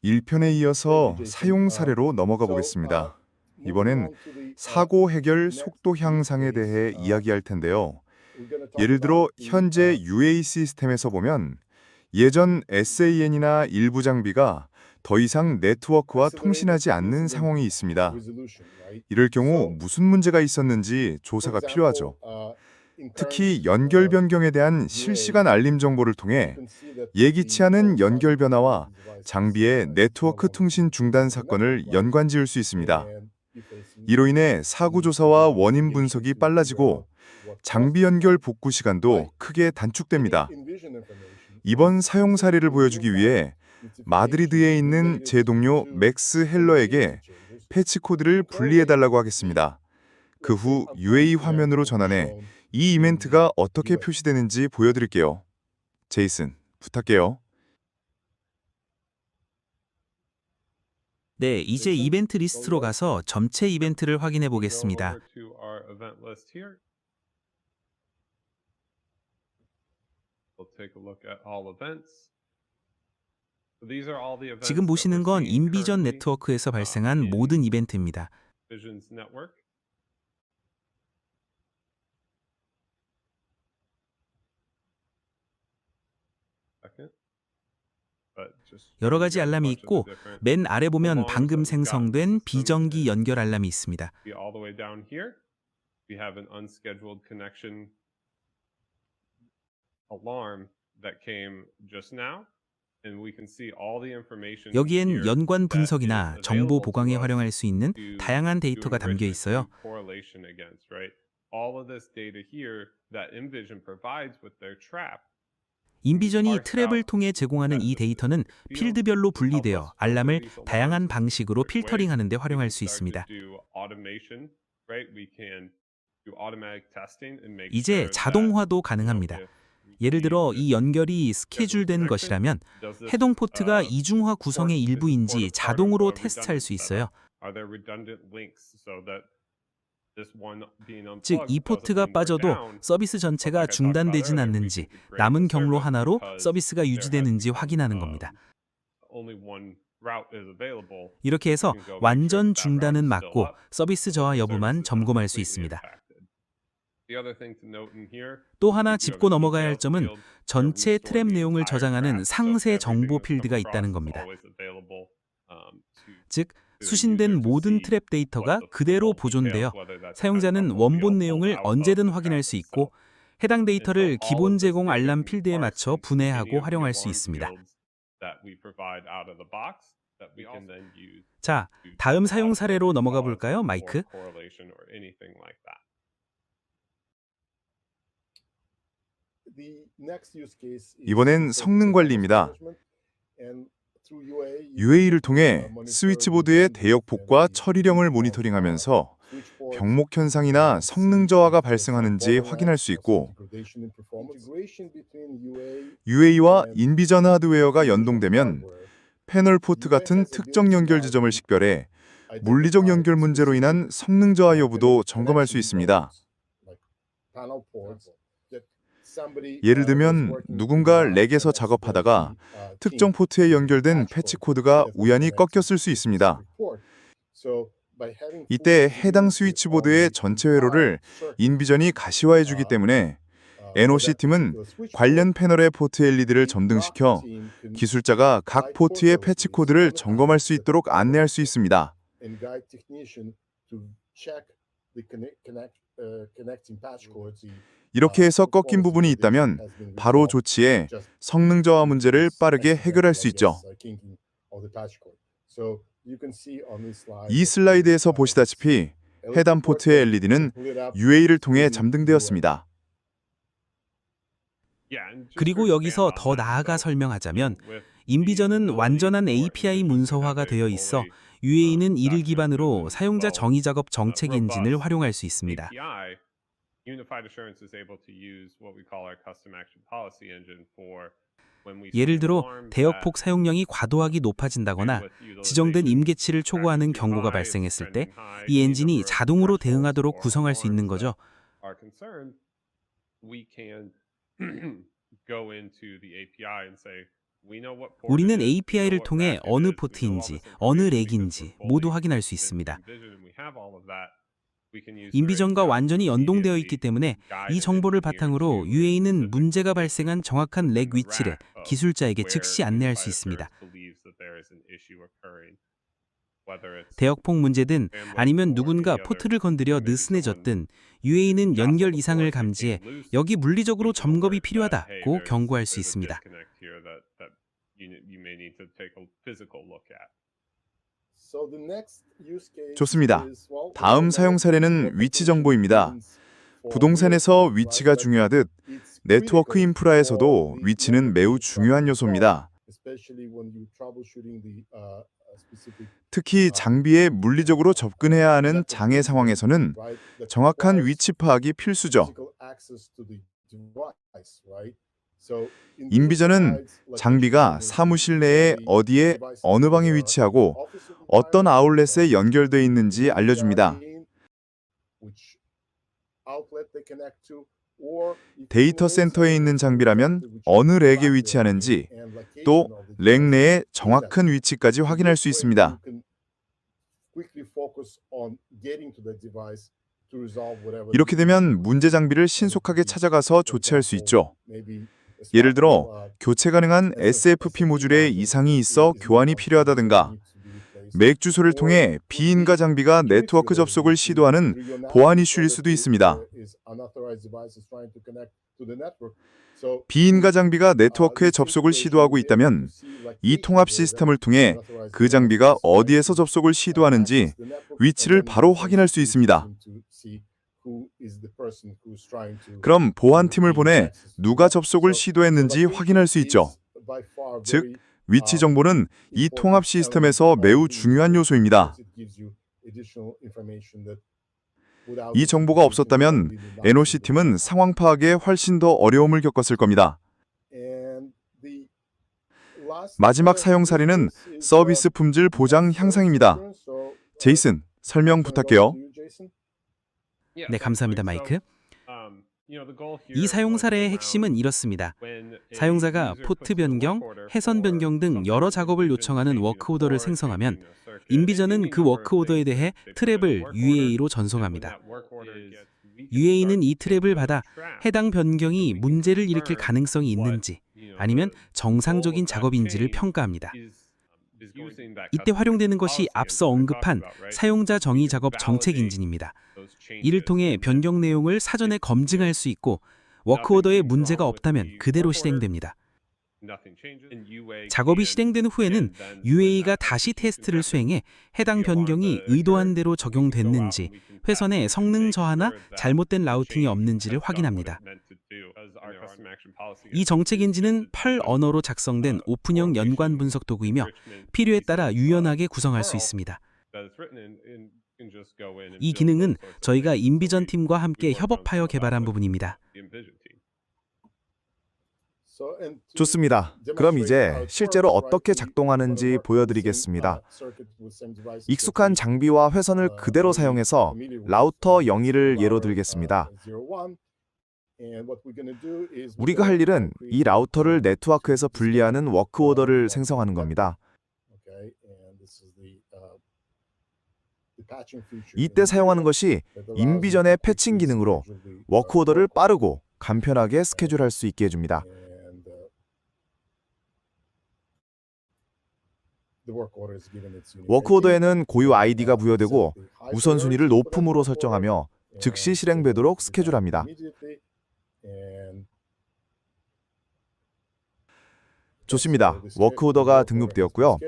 1편에 이어서 사용 사례로 넘어가 보겠습니다. 이번엔 사고 해결 속도 향상에 대해 이야기할 텐데요. 예를 들어 현재 UA 시스템에서 보면 예전 SAN이나 일부 장비가 더 이상 네트워크와 통신하지 않는 상황이 있습니다. 이럴 경우 무슨 문제가 있었는지 조사가 필요하죠. 특히 연결 변경에 대한 실시간 알림 정보를 통해 예기치 않은 연결 변화와 장비의 네트워크 통신 중단 사건을 연관지을 수 있습니다. 이로 인해 사고 조사와 원인 분석이 빨라지고 장비 연결 복구 시간도 크게 단축됩니다. 이번 사용 사례를 보여주기 위해 마드리드에 있는 제 동료 맥스 헬러에게 패치 코드를 분리해달라고 하겠습니다. 그 후 UA 화면으로 전환해 이 이벤트가 어떻게 표시되는지 보여드릴게요. 제이슨, 부탁해요. 네, 이제 이벤트 리스트로 가서 전체 이벤트를 확인해 보겠습니다. 지금 보시는 건 인비전 네트워크에서 발생한 모든 이벤트입니다. 여러 가지 알람이 있고 맨 아래 보면 방금 생성된 비정기 연결 알람이 있습니다. 여기엔 연관 분석이나 정보 보강에 활용할 수 있는 다양한 데이터가 담겨 있어요. 인비전이 트랩을 통해 제공하는 이 데이터는 필드별로 분리되어 알람을 다양한 방식으로 필터링하는 데 활용할 수 있습니다. 이제 자동화도 가능합니다. 예를 들어 이 연결이 스케줄된 것이라면 해동 포트가 이중화 구성의 일부인지 자동으로 테스트할 수 있어요. 즉, 이 포트가 빠져도 서비스 전체가 중단되진 않는지, 남은 경로 하나로 서비스가 유지되는지 확인하는 겁니다. 이렇게 해서 완전 중단은 막고 서비스 저하 여부만 점검할 수 있습니다. 또 하나 짚고 넘어가야 할 점은 전체 트랩 내용을 저장하는 상세 정보 필드가 있다는 겁니다. 즉, 수신된 모든 트랩 데이터가 그대로 보존되어 사용자는 원본 내용을 언제든 확인할 수 있고 해당 데이터를 기본 제공 알람 필드에 맞춰 분해하고 활용할 수 있습니다. 자, 다음 사용 사례로 넘어가 볼까요, 마이크? 이번엔 성능 관리입니다. UA를 통해 스위치보드의 대역폭과 처리령을 모니터링하면서 병목 현상이나 성능 저하가 발생하는지 확인할 수 있고 UA와 인비전 하드웨어가 연동되면 패널 포트 같은 특정 연결 지점을 식별해 물리적 연결 문제로 인한 성능 저하 여부도 점검할 수 있습니다. 예를 들면 누군가 렉에서 작업하다가 특정 포트에 연결된 패치 코드가 우연히 꺾였을 수 있습니다. 이때 해당 스위치보드의 전체 회로를 인비전이 가시화해 주기 때문에 NOC 팀은 관련 패널의 포트 LED를 점등시켜 기술자가 각 포트의 패치 코드를 점검할 수 있도록 안내할 수 있습니다. 이렇게 해서 꺾인 부분이 있다면 바로 조치해 성능 저하 문제를 빠르게 해결할 수 있죠. 이 슬라이드에서 보시다시피 해당 포트의 LED는 UA를 통해 잠등되었습니다. 그리고 여기서 더 나아가 설명하자면 인비전은 완전한 API 문서화가 되어 있어 UA는 이를 기반으로 사용자 정의 작업 정책 엔진을 활용할 수 있습니다. 예를 들어 대역폭 사용량이 과도하게 높아진다거나 지정된 임계치를 초과하는 경고가 발생했을 때 이 엔진이 자동으로 대응하도록 구성할 수 있는 거죠. 우리는 API를 통해 어느 포트인지, 어느 렉인지 모두 확인할 수 있습니다. 인비전과 완전히 연동되어 있기 때문에 이 정보를 바탕으로 UA는 문제가 발생한 정확한 렉 위치를 기술자에게 즉시 안내할 수 있습니다. 대역폭 문제든 아니면 누군가 포트를 건드려 느슨해졌든 UA는 연결 이상을 감지해 여기 물리적으로 점검이 필요하다고 경고할 수 있습니다. 좋습니다. 다음 사용 사례는 위치 정보입니다. 부동산에서 위치가 중요하듯 네트워크 인프라에서도 위치는 매우 중요한 요소입니다. 특히 장비에 물리적으로 접근해야 하는 장애 상황에서는 정확한 위치 파악이 필수죠. 인비전은 장비가 사무실 내에 어디에 어느 방에 위치하고 어떤 아울렛에 연결되어 있는지 알려줍니다. 데이터 센터에 있는 장비라면 어느 렉에 위치하는지, 또 렉 내의 정확한 위치까지 확인할 수 있습니다. 이렇게 되면 문제 장비를 신속하게 찾아가서 조치할 수 있죠. 예를 들어 교체 가능한 SFP 모듈에 이상이 있어 교환이 필요하다든가, 맥 주소를 통해 비인가 장비가 네트워크 접속을 시도하는 보안 이슈일 수도 있습니다. 비인가 장비가 네트워크에 접속을 시도하고 있다면 이 통합 시스템을 통해 그 장비가 어디에서 접속을 시도하는지 위치를 바로 확인할 수 있습니다. 그럼 보안팀을 보내 누가 접속을 시도했는지 확인할 수 있죠. 즉, 위치 정보는 이 통합 시스템에서 매우 중요한 요소입니다. 이 정보가 없었다면 NOC팀은 상황 파악에 훨씬 더 어려움을 겪었을 겁니다. 마지막 사용 사례는 서비스 품질 보장 향상입니다. 제이슨, 설명 부탁해요. 네, 감사합니다, 마이크. 이 사용 사례의 핵심은 이렇습니다. 사용자가 포트 변경, 해선 변경 등 여러 작업을 요청하는 워크 오더를 생성하면 인비전은 그 워크 오더에 대해 트랩을 UA로 전송합니다. UA는 이 트랩을 받아 해당 변경이 문제를 일으킬 가능성이 있는지 아니면 정상적인 작업인지를 평가합니다. 이때 활용되는 것이 앞서 언급한 사용자 정의 작업 정책 인진입니다. 이를 통해 변경 내용을 사전에 검증할 수 있고 워크 오더에 문제가 없다면 그대로 실행됩니다. 작업이 실행된 후에는 UA가 다시 테스트를 수행해 해당 변경이 의도한 대로 적용됐는지, 회선에 성능 저하나 잘못된 라우팅이 없는지를 확인합니다. 이 정책 인지는 펄 언어로 작성된 오픈형 연관 분석 도구이며 필요에 따라 유연하게 구성할 수 있습니다. 이 기능은 저희가 인비전 팀과 함께 협업하여 개발한 부분입니다. 좋습니다. 그럼 이제 실제로 어떻게 작동하는지 보여드리겠습니다. 익숙한 장비와 회선을 그대로 사용해서 라우터 02를 예로 들겠습니다. 우리가 할 일은 이 라우터를 네트워크에서 분리하는 워크 오더를 생성하는 겁니다. 이때 사용하는 것이 인비전의 패칭 기능으로 워크 오더를 빠르고 간편하게 스케줄할 수 있게 해줍니다. 워크 오더에는 고유 아이디가 부여되고 우선순위를 높음으로 설정하며 즉시 실행되도록 스케줄합니다. 좋습니다. 워크 오더가 등록되었고요.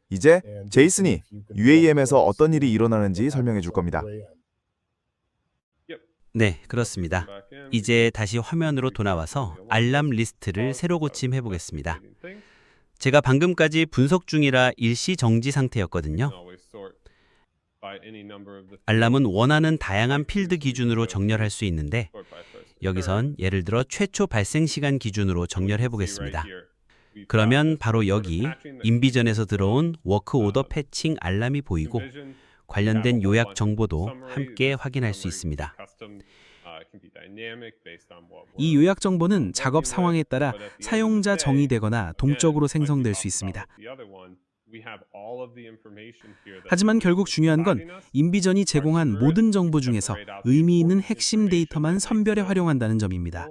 이제 제이슨이 UAM에서 어떤 일이 일어나는지 설명해 줄 겁니다. 네, 그렇습니다. 이제 다시 화면으로 돌아와서 알람 리스트를 새로 고침해 보겠습니다. 제가 방금까지 분석 중이라 일시 정지 상태였거든요. 알람은 원하는 다양한 필드 기준으로 정렬할 수 있는데 여기선 예를 들어 최초 발생 시간 기준으로 정렬해 보겠습니다. 그러면 바로 여기 인비전에서 들어온 워크 오더 패칭 알람이 보이고 관련된 요약 정보도 함께 확인할 수 있습니다. 이 요약 정보는 작업 상황에 따라 사용자 정의되거나 동적으로 생성될 수 있습니다. 하지만 결국 중요한 건 인비전이 제공한 모든 정보 중에서 의미 있는 핵심 데이터만 선별해 활용한다는 점입니다.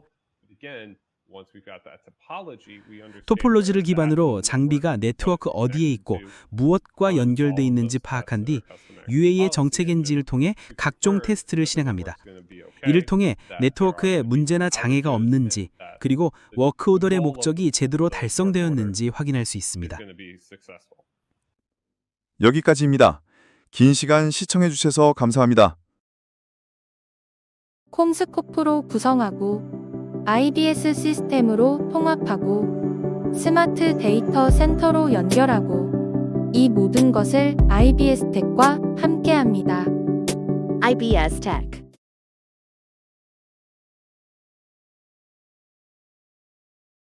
토폴로지를 기반으로 장비가 네트워크 어디에 있고 무엇과 연결돼 있는지 파악한 뒤 UA의 정책인지를 통해 각종 테스트를 실행합니다. 이를 통해 네트워크에 문제나 장애가 없는지, 그리고 워크오더의 목적이 제대로 달성되었는지 확인할 수 있습니다. 여기까지입니다. 긴 시간 시청해 주셔서 감사합니다. 콤스코프로 구성하고 IBS 시스템으로 통합하고 스마트 데이터 센터로 연결하고 이 모든 것을 IBS 텍과 함께합니다. IBS Tech.